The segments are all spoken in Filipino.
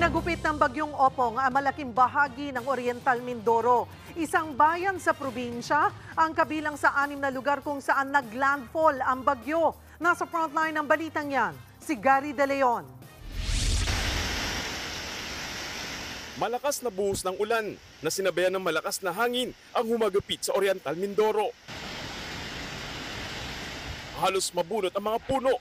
Hinagupit ng bagyong Opong ang malaking bahagi ng Oriental Mindoro. Isang bayan sa probinsya ang kabilang sa 6 na lugar kung saan naglandfall ang bagyo. Nasa frontline ng balitang yan, si Gary De Leon. Malakas na buhos ng ulan na sinabayan ng malakas na hangin ang humagupit sa Oriental Mindoro. Halos mabunot ang mga puno.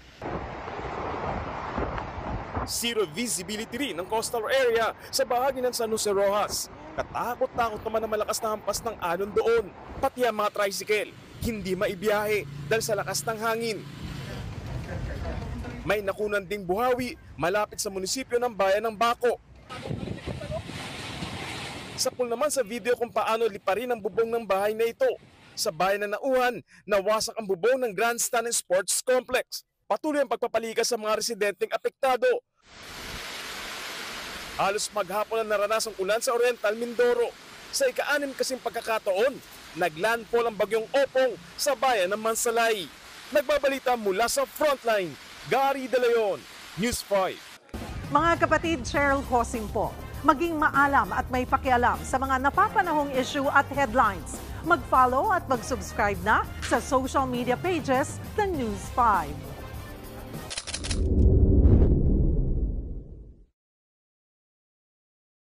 Zero visibility rin ang coastal area sa bahagi ng San Jose Rojas. Katakot-takot naman ang malakas na hampas ng alon doon. Pati ang mga tricycle, hindi maibiyahe dahil sa lakas ng hangin. May nakunan ding buhawi malapit sa munisipyo ng bayan ng Baco. Sapul naman sa video kung paano liparin ang bubong ng bahay na ito. Sa bayan na Nauhan, nawasak ang bubong ng Grandstand and Sports Complex. Patuloy ang pagpapalikas sa mga residenteng apektado. Halos maghapon ang naranasang ulan sa Oriental Mindoro. Sa ika-6 kasing pagkakataon, naglandfall ang bagyong Opong sa bayan ng Mansalay. Nagbabalita mula sa frontline, Gary De Leon, News 5. Mga kapatid, Cheryl Cosing po. Maging maalam at may pakialam sa mga napapanahong issue at headlines. Mag-follow at mag-subscribe na sa social media pages ng News 5.